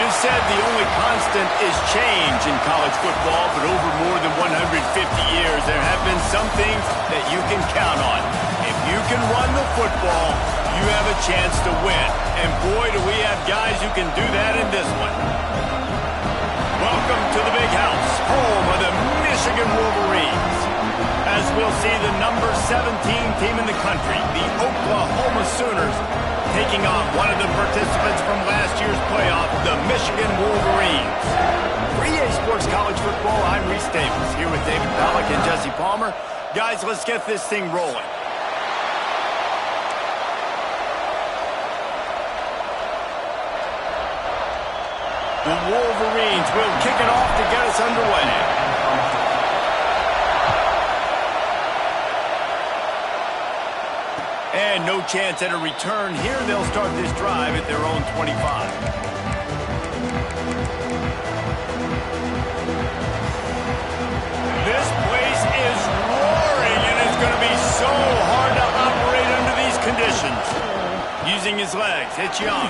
is said the only constant is change in college football, but over more than 150 years, there have been some things that you can count on. If you can run the football, you have a chance to win. And boy, do we have guys who can do that in this one. Welcome to the Big House, home of the Michigan Wolverines. As we'll see the number 17 team in the country, the Oklahoma Sooners, taking on one of the participants from last year's playoff, the Michigan Wolverines. For EA Sports College Football, I'm Reese Davis, here with David Pollack and Jesse Palmer. Guys, let's get this thing rolling. The Wolverines will kick it off to get us underway. And no chance at a return here. They'll start this drive at their own 25. This place is roaring, and it's going to be so hard to operate under these conditions. Using his legs, it's Young.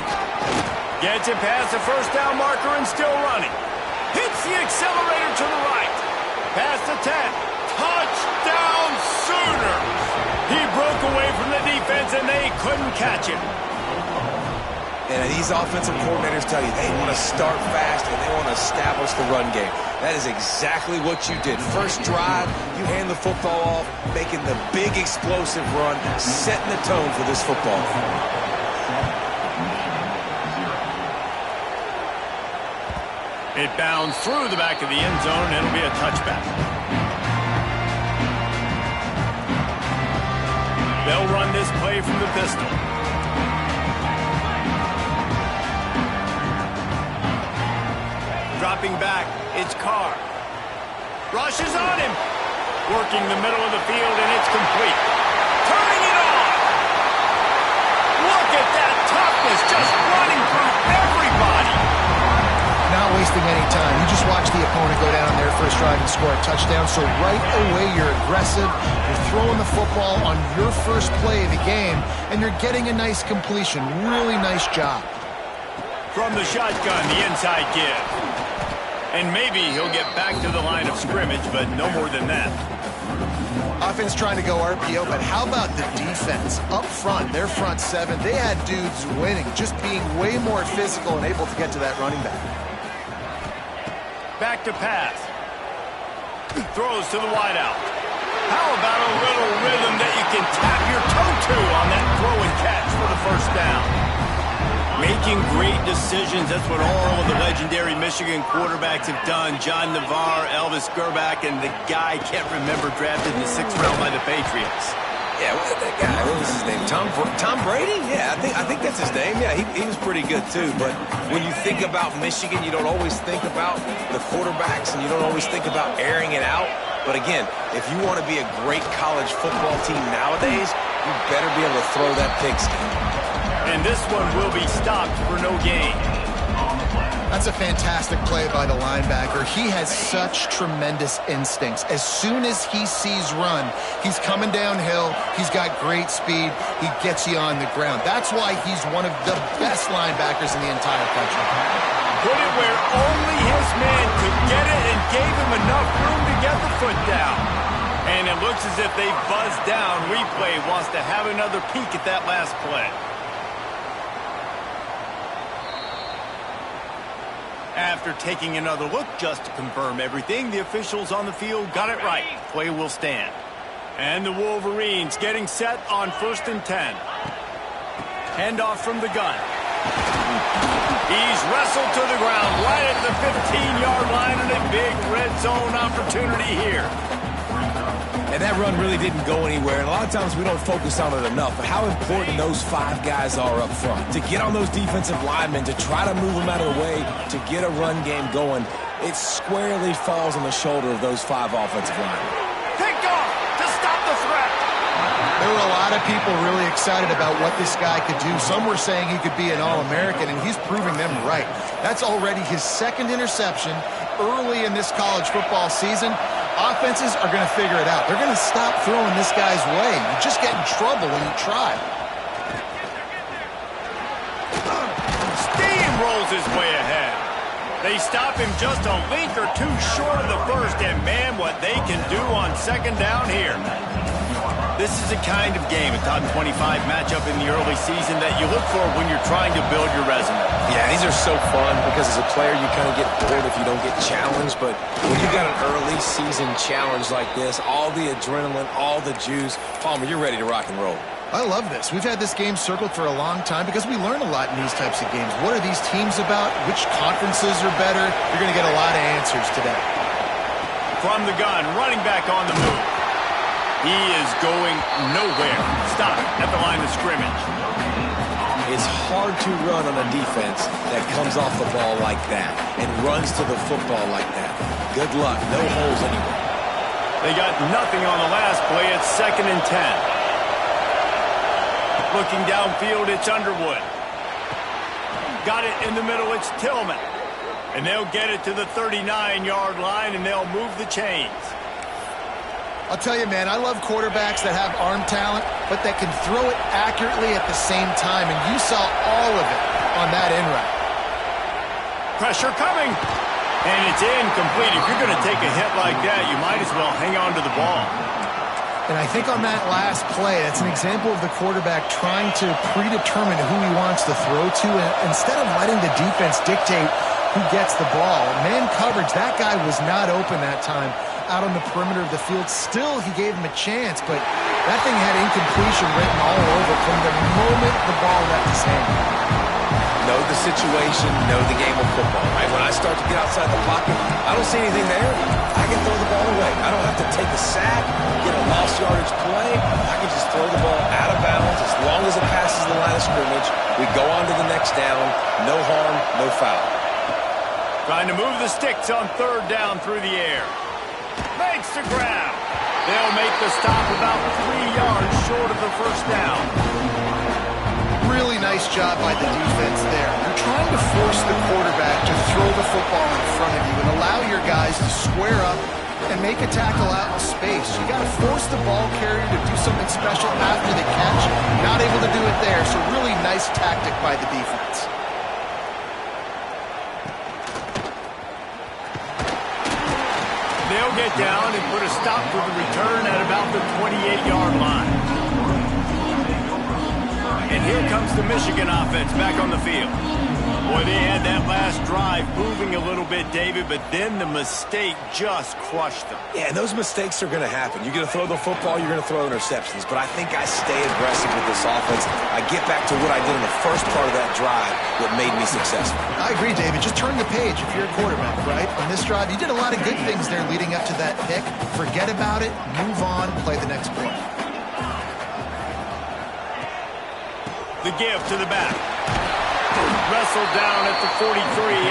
Gets it past the first down marker and still running. Hits the accelerator to the right. Past the 10. Touchdown Sooners! He broke away from the defense, and they couldn't catch him. And these offensive coordinators tell you they want to start fast and they want to establish the run game. That is exactly what you did. First drive, you hand the football off, making the big explosive run, setting the tone for this football. It bounds through the back of the end zone, and it'll be a touchback. They'll run this play from the pistol. Dropping back, it's Carr. Rushes on him. Working the middle of the field, and it's complete. Turning it on. Look at that toughness, just running through everybody. Not wasting any time. You just watch the opponent go down there first drive and score a touchdown. So right away, you're aggressive. You're throwing the football on your first play of the game, and you're getting a nice completion. Really nice job. From the shotgun, the inside give. And maybe he'll get back to the line of scrimmage, but no more than that. Offense trying to go RPO, but how about the defense? Up front, their front seven, they had dudes winning, just being way more physical and able to get to that running back. Back to pass. Throws to the wideout. How about a little rhythm that you can tap your toe to on that throw and catch for the first down? Making great decisions. That's what all of the legendary Michigan quarterbacks have done. John Navarre, Elvis Gerbach, and the guy, can't remember, drafted in the 6th round by the Patriots. Yeah, that guy, what was his name? Tom Brady? Yeah, I think that's his name. Yeah, he was pretty good too. But when you think about Michigan, you don't always think about the quarterbacks, and you don't always think about airing it out. But again, if you want to be a great college football team nowadays, you better be able to throw that pigskin. And this one will be stopped for no gain. That's a fantastic play by the linebacker. He has such tremendous instincts. As soon as he sees run, he's coming downhill. He's got great speed. He gets you on the ground. That's why he's one of the best linebackers in the entire country. Put it where only his man could get it and gave him enough room to get the foot down. And it looks as if they buzzed down. Replay wants to have another peek at that last play. After taking another look just to confirm everything, the officials on the field got it right. Play will stand. And the Wolverines getting set on 1st and 10. Handoff from the gun. He's wrestled to the ground right at the 15-yard line, and a big red zone opportunity here. And that run really didn't go anywhere, and a lot of times we don't focus on it enough, but how important those 5 guys are up front. To get on those defensive linemen, to try to move them out of the way, to get a run game going, it squarely falls on the shoulder of those 5 offensive linemen. Pick off to stop the threat. There were a lot of people really excited about what this guy could do. Some were saying he could be an All-American, and he's proving them right. That's already his 2nd interception early in this college football season. Offenses are going to figure it out. They're going to stop throwing this guy's way. You just get in trouble when you try. Steamrolls his way ahead. They stop him just a link or two short of the first, and man, what they can do on second down here. This is the kind of game, a top 25 matchup in the early season that you look for when you're trying to build your resume. Yeah, these are so fun because as a player, you kind of get bored if you don't get challenged. But when you got an early season challenge like this, all the adrenaline, all the juice, Palmer, you're ready to rock and roll. I love this. We've had this game circled for a long time because we learn a lot in these types of games. What are these teams about? Which conferences are better? You're going to get a lot of answers today. From the gun, running back on the move. He is going nowhere. Stop at the line of scrimmage. It's hard to run on a defense that comes off the ball like that and runs to the football like that. Good luck. No holes anywhere. They got nothing on the last play. It's 2nd and 10. Looking downfield, it's Underwood. Got it in the middle, it's Tillman. And they'll get it to the 39-yard line, and they'll move the chains. I'll tell you, man, I love quarterbacks that have arm talent, but that can throw it accurately at the same time, and you saw all of it on that in route. Pressure coming, and it's incomplete. If you're going to take a hit like that, you might as well hang on to the ball. And I think on that last play, that's an example of the quarterback trying to predetermine who he wants to throw to, and instead of letting the defense dictate who gets the ball. Man coverage, that guy was not open that time out on the perimeter of the field. Still, he gave him a chance, but that thing had incompletion written all over from the moment the ball left his hand. Know the situation, know the game of football, right? When I start to get outside the pocket, I don't see anything there, I can throw the ball away. I don't have to take a sack, get a lost yardage play. I can just throw the ball out of bounds as long as it passes the line of scrimmage. We go on to the next down. No harm, no foul. Trying to move the sticks on 3rd down through the air. Makes the grab. They'll make the stop about 3 yards short of the first down. Really nice job by the defense there. You're trying to force the quarterback to throw the football in front of you and allow your guys to square up and make a tackle out in space. You got to force the ball carrier to do something special after the catch. Not able to do it there, so really nice tactic by the defense. They'll get down and put a stop to the return at about the 28-yard line. And here comes the Michigan offense back on the field. Boy, they had that last drive moving a little bit, David, but then the mistake just crushed them. Yeah, and those mistakes are going to happen. You're going to throw the football, you're going to throw interceptions. But I think I stay aggressive with this offense. I get back to what I did in the first part of that drive that made me successful. I agree, David. Just turn the page if you're a quarterback, right? On this drive, you did a lot of good things there leading up to that pick. Forget about it, move on, play the next play. The give to the back. Wrestled down at the 43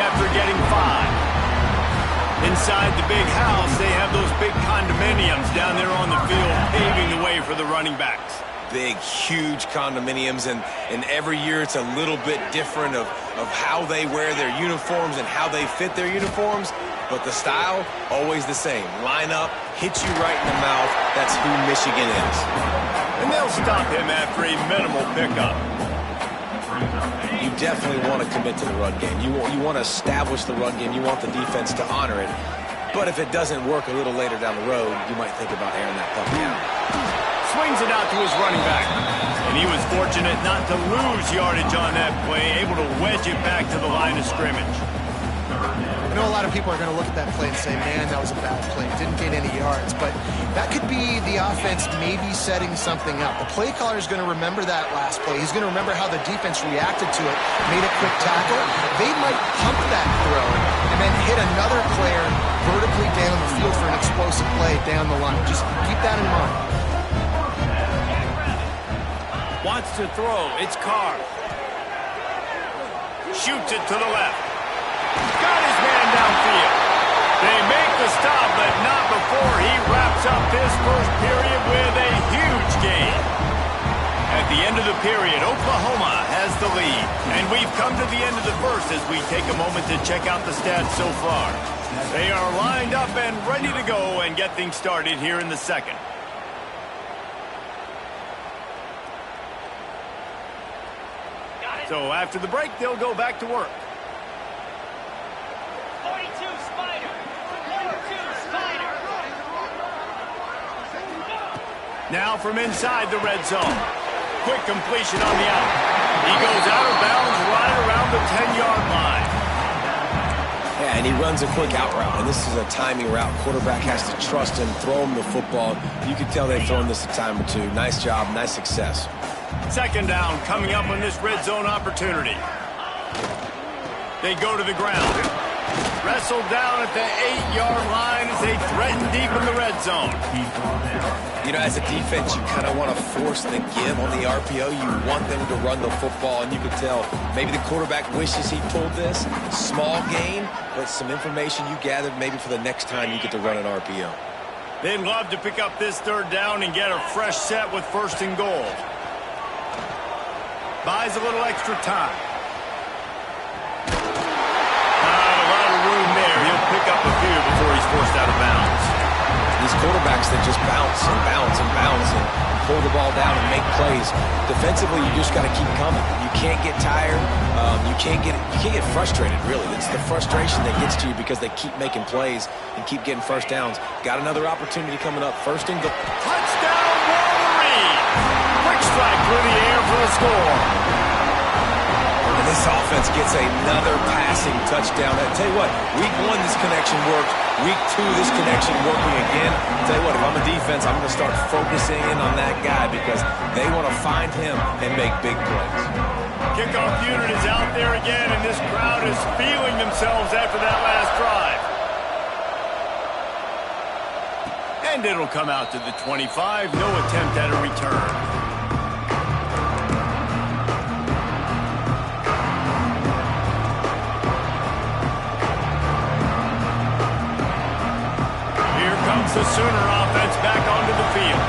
after getting 5. Inside the big house, they have those big condominiums down there on the field paving the way for the running backs. Big, huge condominiums, and every year it's a little bit different of how they wear their uniforms and how they fit their uniforms, but the style, always the same. Line up, hit you right in the mouth. That's who Michigan is. And they'll stop him after a minimal pickup. You definitely want to commit to the run game. You want to establish the run game. You want the defense to honor it. But if it doesn't work a little later down the road, you might think about airing that puppy out. Swings it out to his running back. And he was fortunate not to lose yardage on that play, able to wedge it back to the line of scrimmage. I know a lot of people are going to look at that play and say, man, that was a bad play. Didn't gain any yards. But that could be the offense maybe setting something up. The play caller is going to remember that last play. He's going to remember how the defense reacted to it, made a quick tackle. They might pump that throw and then hit another player vertically down the field for an explosive play down the line. Just keep that in mind. Wants to throw. It's Carr. Shoots it to the left. Got his man downfield. They make the stop, but not before he wraps up this first period with a huge gain. At the end of the period, Oklahoma has the lead. And we've come to the end of the first as we take a moment to check out the stats so far. They are lined up and ready to go and get things started here in the second. So after the break, they'll go back to work. Now from inside the red zone. Quick completion on the out. He goes out of bounds right around the 10-yard line. Yeah, and he runs a quick out route, and this is a timing route. Quarterback has to trust him, throw him the football. You can tell they've thrown this a time or two. Nice job, nice success. Second down coming up on this red zone opportunity. They go to the ground. Wrestled down at the 8-yard line as they threaten deep in the red zone. You know, as a defense, you kind of want to force the give on the RPO. You want them to run the football, and you can tell maybe the quarterback wishes he pulled this. Small gain, but some information you gathered maybe for the next time you get to run an RPO. They'd love to pick up this third down and get a fresh set with first and goal. Buys a little extra time. Pick up a few before he's forced out of bounds. These quarterbacks that just bounce and bounce and bounce and pull the ball down and make plays. Defensively, you just got to keep coming. You can't get tired. You can't get frustrated, really. It's the frustration that gets to you because they keep making plays and keep getting first downs. Got another opportunity coming up. First and goal. Touchdown, Wolverine! Quick strike through the air for the score. And this offense gets another passing touchdown. I tell you what, week 1 this connection worked. Week 2 this connection working again. I tell you what, if I'm a defense, I'm going to start focusing in on that guy because they want to find him and make big plays. Kickoff unit is out there again, and this crowd is feeling themselves after that last drive. And it'll come out to the 25. No attempt at a return. The Sooner offense back onto the field.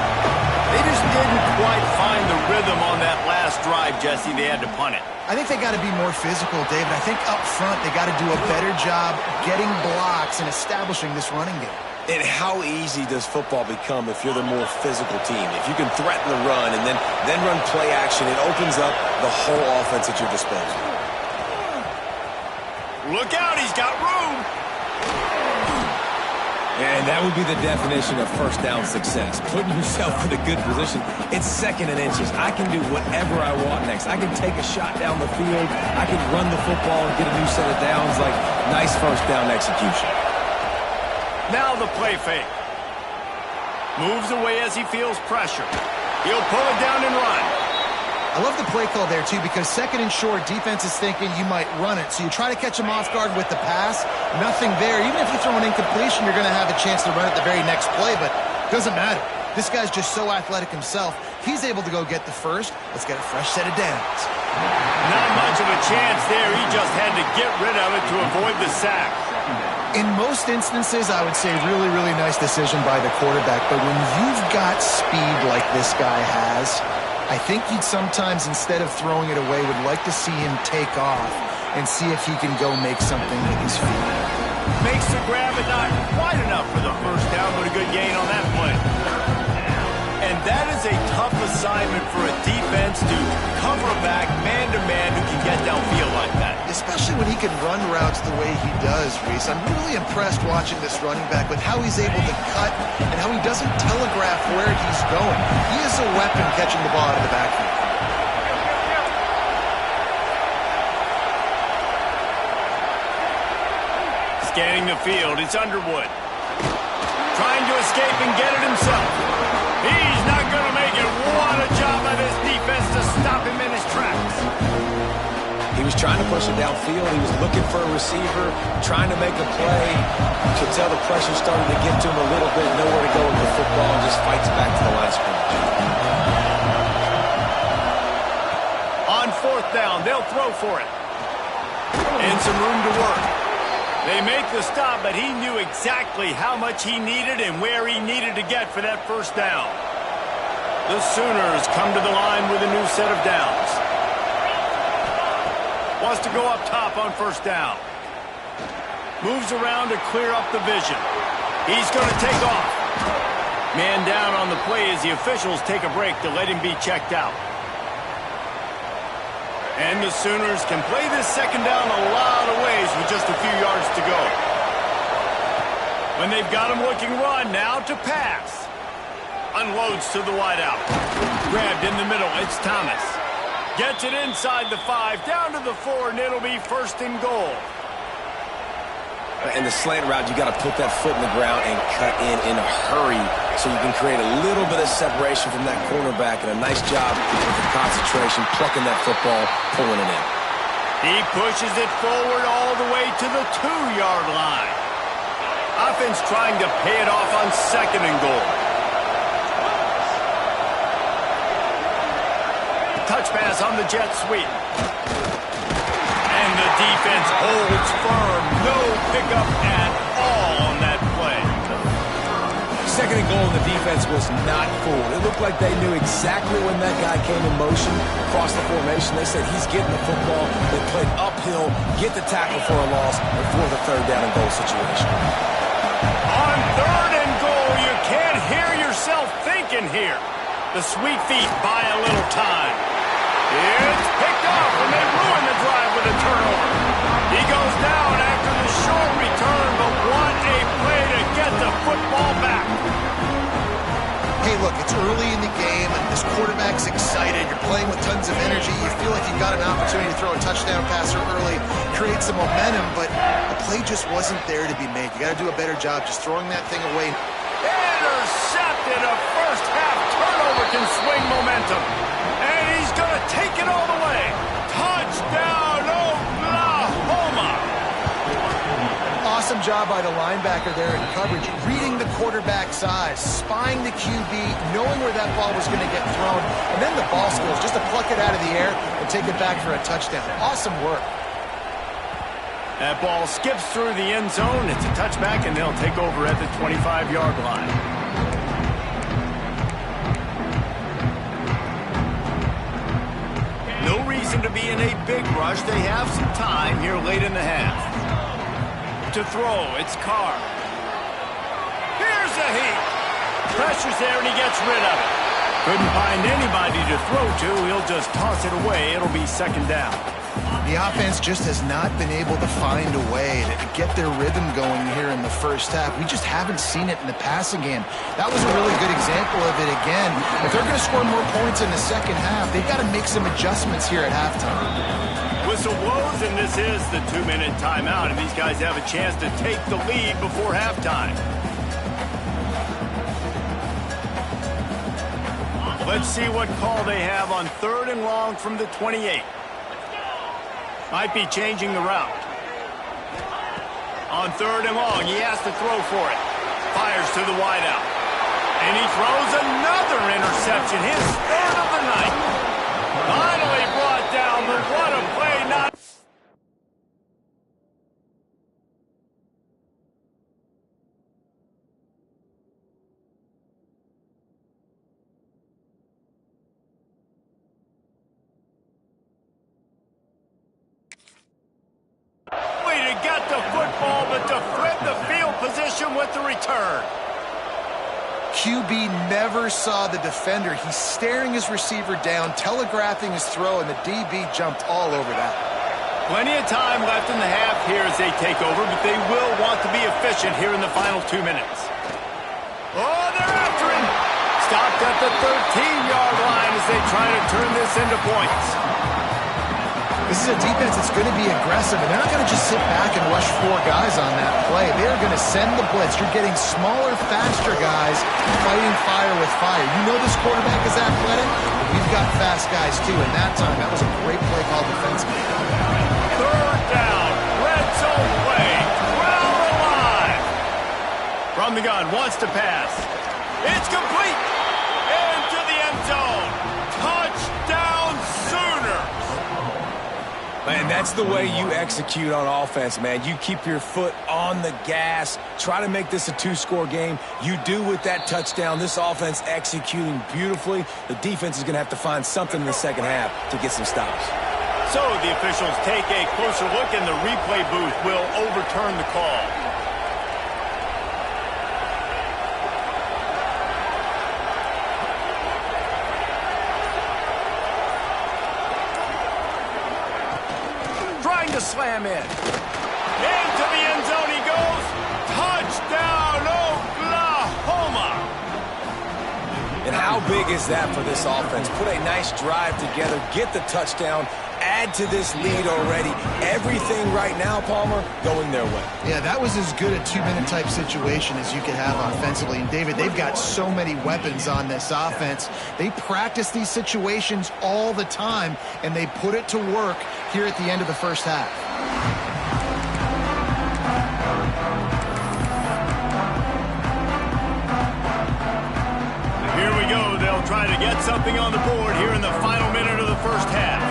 They just didn't quite find the rhythm on that last drive, Jesse. They had to punt it. I think they got to be more physical, David. I think up front they got to do a better job getting blocks and establishing this running game. And how easy does football become if you're the more physical team? If you can threaten the run and then run play action, it opens up the whole offense at your disposal. Look out, he's got room. And that would be the definition of first down success. Putting yourself in a good position. It's second and inches. I can do whatever I want next. I can take a shot down the field. I can run the football and get a new set of downs. Like, nice first down execution. Now the play fake. Moves away as he feels pressure. He'll pull it down and run. I love the play call there, too, because second and short, defense is thinking you might run it. So you try to catch him off guard with the pass. Nothing there. Even if you throw an incompletion, you're going to have a chance to run it the very next play, but it doesn't matter. This guy's just so athletic himself. He's able to go get the first. Let's get a fresh set of downs. Not much of a chance there. He just had to get rid of it to avoid the sack. In most instances, I would say really, really nice decision by the quarterback. But when you've got speed like this guy has, I think you'd sometimes, instead of throwing it away, would like to see him take off and see if he can go make something with his feet. Makes the grab, but not quite enough for the first down, but a good gain on that play. And that is a tough assignment for a defense to cover a back man-to-man who can get downfield like that. Especially when he can run routes the way he does, Reese. I'm really impressed watching this running back with how he's able to cut and how he doesn't telegraph where he's going. He is a weapon catching the ball out of the backfield. Scanning the field, it's Underwood. Trying to escape and get it himself. He's not going to make it. What a job by this defense to stop him in his tracks. He was trying to push it downfield. He was looking for a receiver, trying to make a play. You could tell the pressure started to get to him a little bit. Nowhere to go with the football, and just fights back to the line of scrimmage. On fourth down, they'll throw for it. And some room to work. They make the stop, but he knew exactly how much he needed and where he needed to get for that first down. The Sooners come to the line with a new set of downs. Wants to go up top on first down. Moves around to clear up the vision. He's going to take off. Man down on the play as the officials take a break to let him be checked out. And the Sooners can play this second down a lot of ways with just a few yards to go. When they've got him looking run, now to pass. Unloads to the wideout. Grabbed in the middle. It's Thomas. Gets it inside the 5, down to the 4, and it'll be 1st and goal. In the slant route, you got to put that foot in the ground and cut in a hurry so you can create a little bit of separation from that cornerback, and a nice job with the concentration, plucking that football, pulling it in. He pushes it forward all the way to the 2-yard line. Offense trying to pay it off on 2nd and goal. Touch pass on the jet sweep. And the defense holds firm. No pickup at all on that play. 2nd and goal, the defense was not fooled. It looked like they knew exactly when that guy came in motion across the formation. They said he's getting the football. They played uphill, get the tackle for a loss, and for the 3rd down and goal situation. On 3rd and goal, you can't hear yourself thinking here. The sweet feet buy a little time. It's picked off, and they ruin the drive with a turnover. He goes down after the short return, but what a play to get the football back. Hey, look, it's early in the game, and this quarterback's excited. You're playing with tons of energy. You feel like you've got an opportunity to throw a touchdown passer early, create some momentum, but the play just wasn't there to be made. You got to do a better job just throwing that thing away. Intercepted. A first-half turnover can swing momentum. And he's going to take it all the way. Touchdown, Oklahoma. Awesome job by the linebacker there in coverage, reading the quarterback's eyes, spying the QB, knowing where that ball was going to get thrown, and then the ball skills just to pluck it out of the air and take it back for a touchdown. Awesome work. That ball skips through the end zone. It's a touchback, and they'll take over at the 25-yard line. No reason to be in a big rush. They have some time here late in the half. To throw, it's Carr. Here's a heat. Pressure's there, and he gets rid of it. Couldn't find anybody to throw to. He'll just toss it away. It'll be 2nd down. The offense just has not been able to find a way to get their rhythm going here in the first half. We just haven't seen it in the passing game. That was a really good example of it again. If they're going to score more points in the second half, they've got to make some adjustments here at halftime. Whistle blows, and this is the 2-minute timeout, and these guys have a chance to take the lead before halftime. Let's see what call they have on 3rd and long from the 28. Might be changing the route. On 3rd and long, he has to throw for it. Fires to the wideout. And he throws another interception, his 3rd of the night. Finally brought down, but what a play not... to get the football, but to flip the field position with the return. QB never saw the defender. He's staring his receiver down, telegraphing his throw, and the DB jumped all over that. Plenty of time left in the half here as they take over, but they will want to be efficient here in the final 2 minutes. Oh, they're after him. Stopped at the 13-yard line as they try to turn this into points. This is a defense that's going to be aggressive, and they're not going to just sit back and rush 4 guys on that play. They're going to send the blitz. You're getting smaller, faster guys fighting fire with fire. You know this quarterback is athletic. We've got fast guys, too, and that time, that was a great play call defensively. 3rd down. Red zone play. Crowd alive. From the gun, wants to pass. It's complete. Into the end zone. Touchdown, Sooners. Man, that's the way you execute on offense, man. You keep your foot on the gas. Try to make this a 2-score game. You do with that touchdown. This offense executing beautifully. The defense is going to have to find something in the second half to get some stops. So the officials take a closer look, and the replay booth will overturn the call. Trying to slam in. Into the end zone he goes. Touchdown, Oklahoma. how big is that for this offense? Put a nice drive together, get the touchdown, add to this lead already. Everything right now, Palmer, going their way. Yeah, that was as good a two-minute type situation as you could have offensively. And, David, they've got so many weapons on this offense. They practice these situations all the time, and they put it to work here at the end of the first half. Here we go. They'll try to get something on the board here in the final minute of the first half.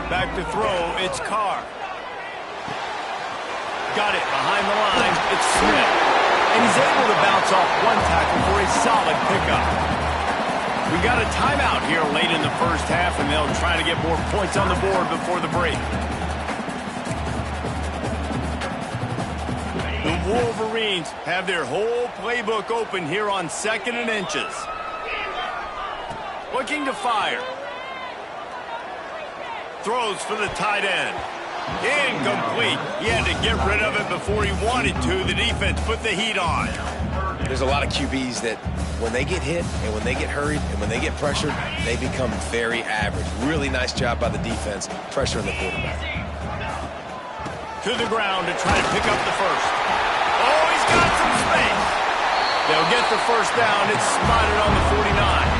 Back to throw, it's Carr. Got it behind the line, it's Smith. And he's able to bounce off one tackle for a solid pickup. We got a timeout here late in the first half, and they'll try to get more points on the board before the break. The Wolverines have their whole playbook open here on 2nd and inches. Looking to fire. Throws for the tight end. Incomplete. He had to get rid of it before he wanted to. The defense put the heat on. There's a lot of QBs that when they get hit and when they get hurried and when they get pressured, they become very average. Really nice job by the defense pressuring the quarterback. To the ground to try to pick up the first. Oh, he's got some space. They'll get the first down. It's spotted on the 49.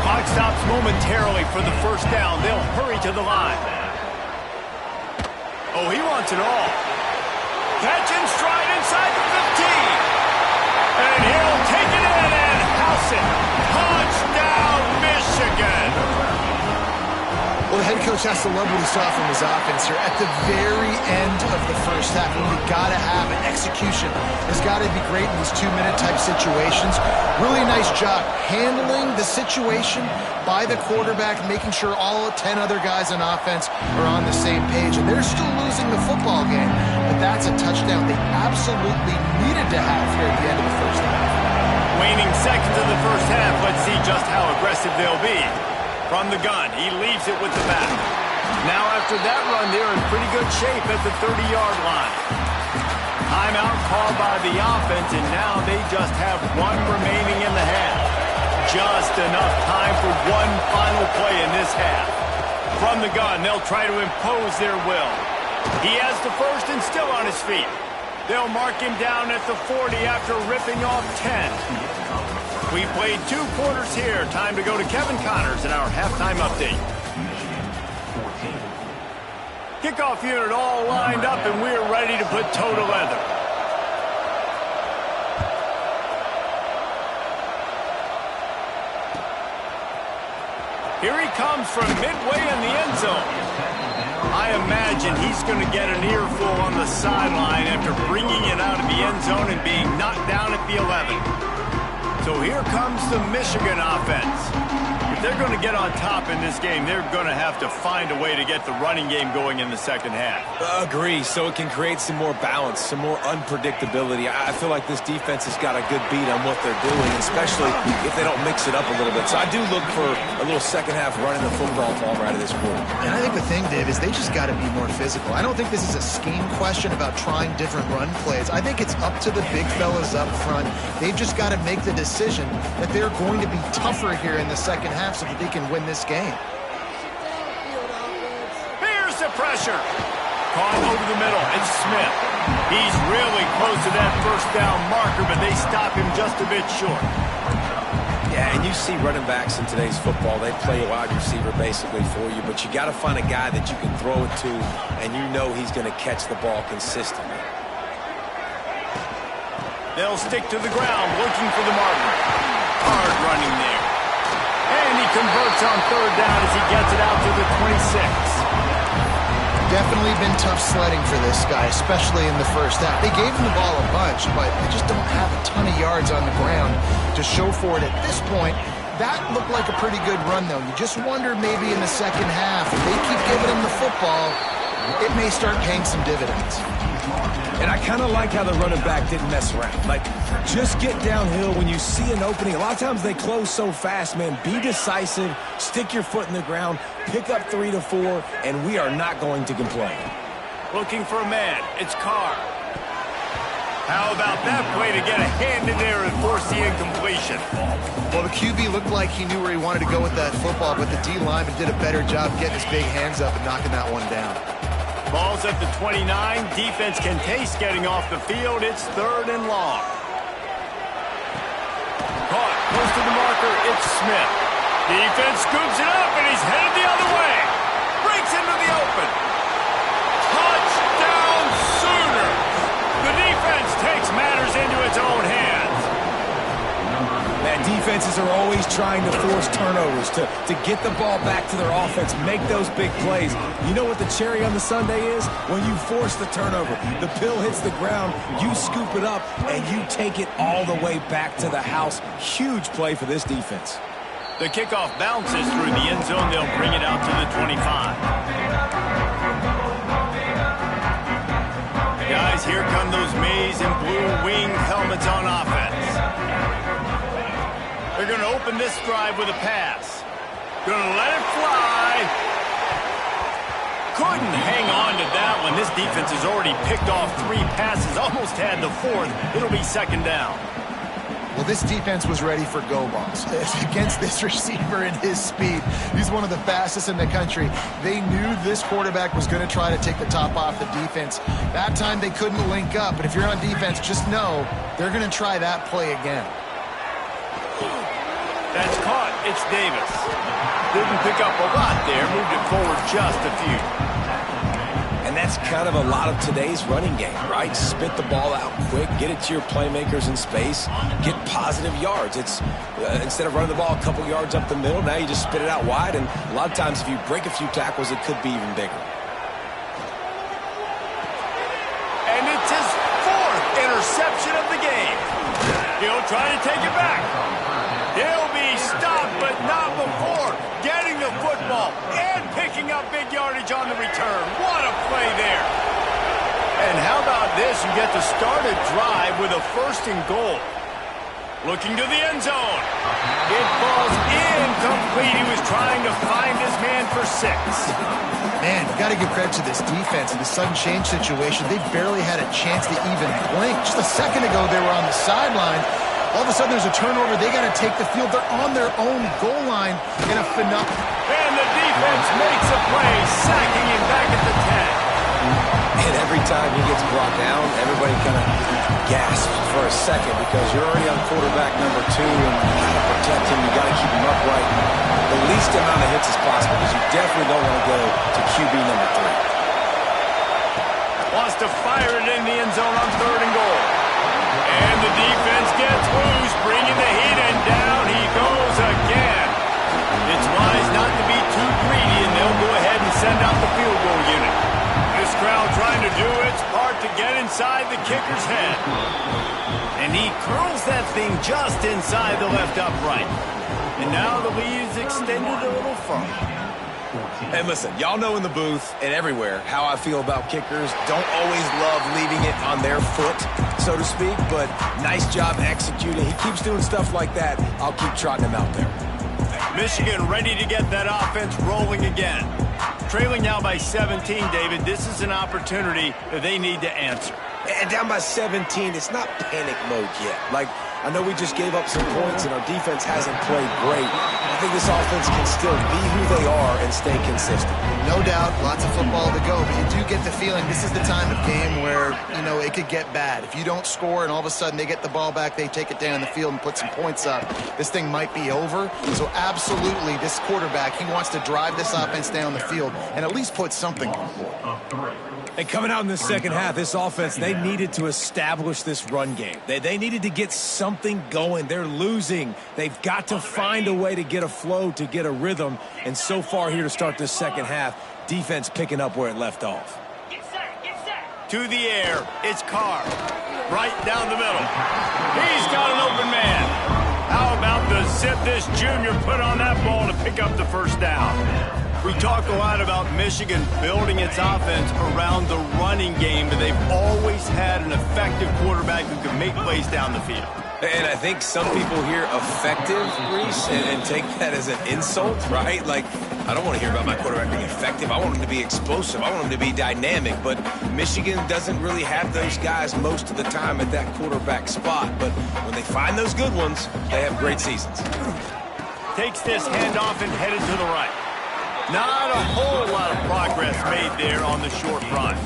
Clock stops momentarily for the first down. They'll hurry to the line. Oh, he wants it all. Catch and stride inside the 15. And he'll take it in and house it. Touchdown, Michigan. Well, the head coach has to love what he saw from his offense here. At the very end of the first half, what we got to have an execution has got to be great in these two-minute type situations. Really nice job handling the situation by the quarterback, making sure all 10 other guys on offense are on the same page. And they're still losing the football game, but that's a touchdown they absolutely needed to have here at the end of the first half. Waning seconds of the first half, let's see just how aggressive they'll be. From the gun, he leaves it with the back. Now after that run, they're in pretty good shape at the 30-yard line. Timeout called by the offense, and now they just have one remaining in the half. Just enough time for one final play in this half. From the gun, they'll try to impose their will. He has the first and still on his feet. They'll mark him down at the 40 after ripping off 10. We played 2 quarters here. Time to go to Kevin Connors in our halftime update. Kickoff unit all lined up, and we're ready to put toe to leather. Here he comes from midway in the end zone. I imagine he's going to get an earful on the sideline after bringing it out of the end zone and being knocked down at the 11. So here comes the Michigan offense. If they're going to get on top in this game, they're going to have to find a way to get the running game going in the second half. Agree, so it can create some more balance, some more unpredictability. I feel like this defense has got a good beat on what they're doing, especially if they don't mix it up a little bit. So I do look for a little second half running the football ball right out of this quarter. And I think the thing, Dave, is they just got to be more physical. I don't think this is a scheme question about trying different run plays. I think it's up to the big fellas up front. They've just got to make the decision that they're going to be tougher here in the second half so that they can win this game. Here's the pressure. Caught over the middle. It's Smith. He's really close to that first down marker, but they stop him just a bit short. Yeah, and you see running backs in today's football, they play a wide receiver basically for you, but you got to find a guy that you can throw it to, and you know he's going to catch the ball consistently. They'll stick to the ground, looking for the marker. Hard running there. And he converts on third down as he gets it out to the 26. Definitely been tough sledding for this guy, especially in the first half. They gave him the ball a bunch, but they just don't have a ton of yards on the ground to show for it at this point. That looked like a pretty good run, though. You just wonder maybe in the second half, if they keep giving him the football, it may start paying some dividends. And I kind of like how the running back didn't mess around. Like, just get downhill when you see an opening. A lot of times they close so fast, man. Be decisive, stick your foot in the ground, pick up 3 to 4, and we are not going to complain. Looking for a man. It's Carr. How about that play to get a hand in there and force the incompletion? Well, the QB looked like he knew where he wanted to go with that football, but the D lineman did a better job getting his big hands up and knocking that one down. Ball's at the 29. Defense can taste getting off the field. It's 3rd and long. Caught. Close to the marker. It's Smith. Defense scoops it up, and he's headed the other way. Breaks into the open. Touchdown Sooners! The defense takes matters into its own hands. Man, defenses are always trying to force turnovers to get the ball back to their offense, make those big plays. You know what the cherry on the sundae is? When you force the turnover, the pill hits the ground, you scoop it up, and you take it all the way back to the house. Huge play for this defense. The kickoff bounces through the end zone. They'll bring it out to the 25. Guys, here come those maize and blue wing helmets on offense. They're going to open this drive with a pass. Going to let it fly. Couldn't hang on to that one. This defense has already picked off 3 passes, almost had the 4th. It'll be 2nd down. Well, this defense was ready for go balls. Against this receiver and his speed, he's one of the fastest in the country. They knew this quarterback was going to try to take the top off the defense. That time they couldn't link up, but if you're on defense, just know they're going to try that play again. That's caught. It's Davis. Didn't pick up a lot there. Moved it forward just a few. And that's kind of a lot of today's running game, right? Spit the ball out quick, get it to your playmakers in space, get positive yards. It's instead of running the ball a couple yards up the middle, now you just spit it out wide, and a lot of times if you break a few tackles, it could be even bigger. And it's his 4th interception of the game. He'll try to take it back. He'll be stopped, but not before getting the football and picking up big yardage on the return. What a play there. And how about this? You get to start a drive with a 1st and goal. Looking to the end zone. It falls incomplete. He was trying to find his man for 6. Man, you got to give credit to this defense in the sudden change situation. They barely had a chance to even blink. Just a second ago, they were on the sideline. All of a sudden, there's a turnover. They got to take the field. They're on their own goal line in a phenomenal. And the defense makes a play, sacking him back at the 10. And every time he gets brought down, everybody kind of gasps for a second because you're already on quarterback number 2, and you got to protect him. You got to keep him upright. The least amount of hits as possible because you definitely don't want to go to QB number 3. Wants to fire it in the end zone on 3rd and goal. And the defense gets loose, bringing the heat, and down he goes again. It's wise not to be too greedy, and they'll go ahead and send out the field goal unit. This crowd trying to do its part to get inside the kicker's head. And he curls that thing just inside the left upright. And now the lead is extended a little further. And listen, y'all know in the booth and everywhere how I feel about kickers. Don't always love leaving it on their foot, so to speak, but nice job executing. He keeps doing stuff like that. I'll keep trotting him out there. Michigan ready to get that offense rolling again. Trailing now by 17, David. This is an opportunity that they need to answer. And down by 17, it's not panic mode yet. Like, I know we just gave up some points and our defense hasn't played great. I think this offense can still be who they are and stay consistent. No doubt, lots of football to go, but you do get the feeling this is the time of game where, you know, it could get bad. If you don't score and all of a sudden they get the ball back, they take it down the field and put some points up, this thing might be over. So absolutely, this quarterback, he wants to drive this offense down the field and at least put something on the board. And coming out in the second half, this offense, they needed to establish this run game. They needed to get something going. They're losing. They've got to find a way to get a flow, to get a rhythm. And so far here to start this second half, defense picking up where it left off. Get set. To the air, it's Carr. Right down the middle. He's got an open man. How about the zip this junior put on that ball to pick up the first down? We talk a lot about Michigan building its offense around the running game, but they've always had an effective quarterback who can make plays down the field. And I think some people hear effective, Reese, and take that as an insult, right? Like, I don't want to hear about my quarterback being effective. I want him to be explosive. I want him to be dynamic. But Michigan doesn't really have those guys most of the time at that quarterback spot. But when they find those good ones, they have great seasons. Takes this handoff and headed to the right. Not a whole lot of progress made there on the short run.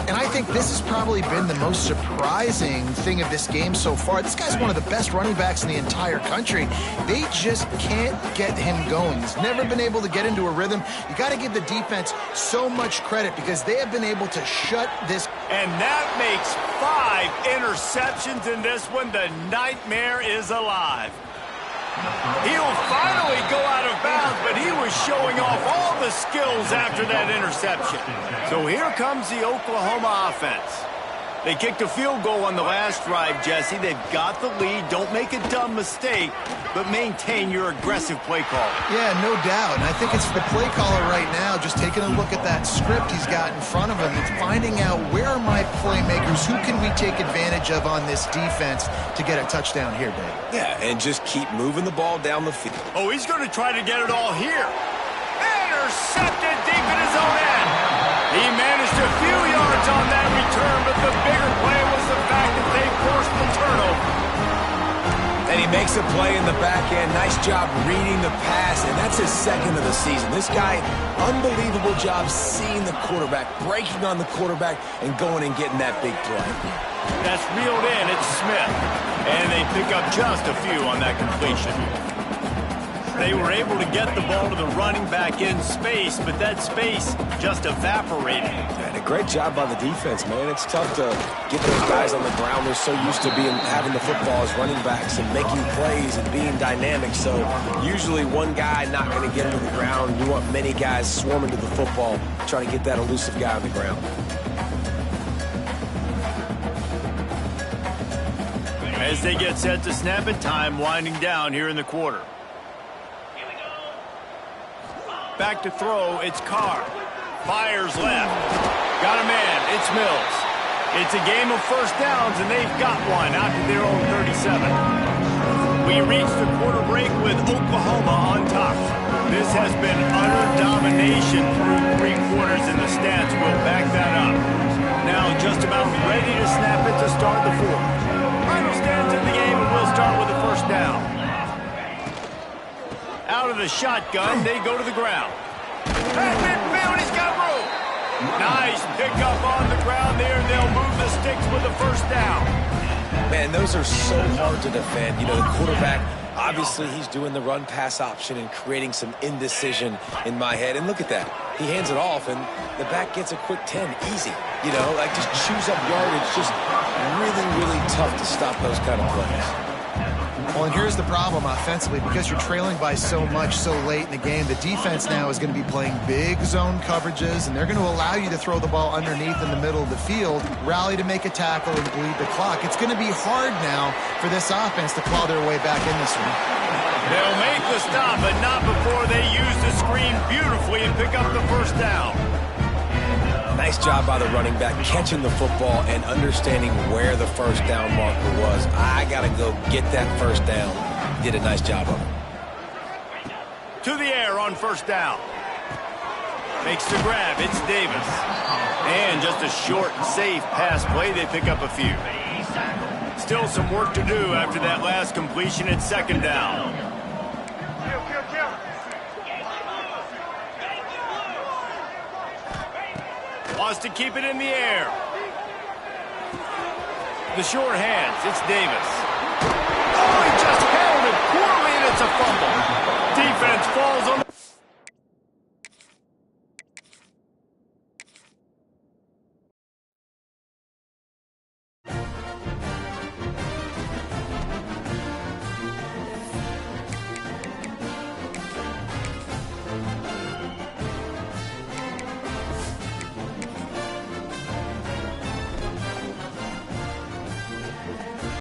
And I think this has probably been the most surprising thing of this game so far. This guy's one of the best running backs in the entire country. They just can't get him going. He's never been able to get into a rhythm. You got to give the defense so much credit because they have been able to shut this. And that makes 5 interceptions in this one. The nightmare is alive. He'll finally go out of bounds, but he was showing off all the skills after that interception. So here comes the Oklahoma offense. They kicked a field goal on the last drive, Jesse. They've got the lead. Don't make a dumb mistake, but maintain your aggressive play calling. Yeah, no doubt. And I think it's the play caller right now just taking a look at that script he's got in front of him and finding out where are my playmakers, who can we take advantage of on this defense to get a touchdown here, Dave. Yeah, and just keep moving the ball down the field. Oh, he's going to try to get it all here. Intercepted deep in his own end. He managed a few yards on that return, but the bigger play was the fact that they forced the turnover. And he makes a play in the back end. Nice job reading the pass, and that's his second of the season. This guy, unbelievable job seeing the quarterback, breaking on the quarterback, and going and getting that big play. That's reeled in. It's Smith. And they pick up just a few on that completion. They were able to get the ball to the running back in space, but that space just evaporated. And a great job by the defense, man. It's tough to get those guys on the ground. They're so used to having the football as running backs and making plays and being dynamic. So usually one guy not going to get into the ground. You want many guys swarming to the football, trying to get that elusive guy on the ground. As they get set to snap it, time winding down here in the quarter. Back to throw, it's Carr. Fires left. Got a man, it's Mills. It's a game of first downs, and they've got one out to their own 37. We reach the quarter break with Oklahoma on top. This has been utter domination through 3 quarters, and the stats will back that up. Now just about ready to snap it to start the 4th. Final stands in the game, and we'll start with the first down. Out of the shotgun, they go to the ground. At midfield, he's got room. Nice pickup on the ground there. They'll move the sticks with the first down. Man, those are so hard to defend. You know, the quarterback, obviously he's doing the run-pass option and creating some indecision in my head. And look at that. He hands it off, and the back gets a quick 10. Easy. You know, like just chews up yardage. Just really, really tough to stop those kind of plays. Well, and here's the problem offensively. Because you're trailing by so much so late in the game, the defense now is going to be playing big zone coverages, and they're going to allow you to throw the ball underneath in the middle of the field, rally to make a tackle, and bleed the clock. It's going to be hard now for this offense to claw their way back in this one. They'll make the stop, but not before they use the screen beautifully and pick up the first down. Nice job by the running back, catching the football and understanding where the first down marker was. I got to go get that first down. Did a nice job of it. To the air on first down. Makes the grab. It's Davis. And just a short, safe pass play. They pick up a few. Still some work to do after that last completion at second down. Wants to keep it in the air. The short hands, it's Davis. Oh, he just held it poorly, and it's a fumble. Defense falls on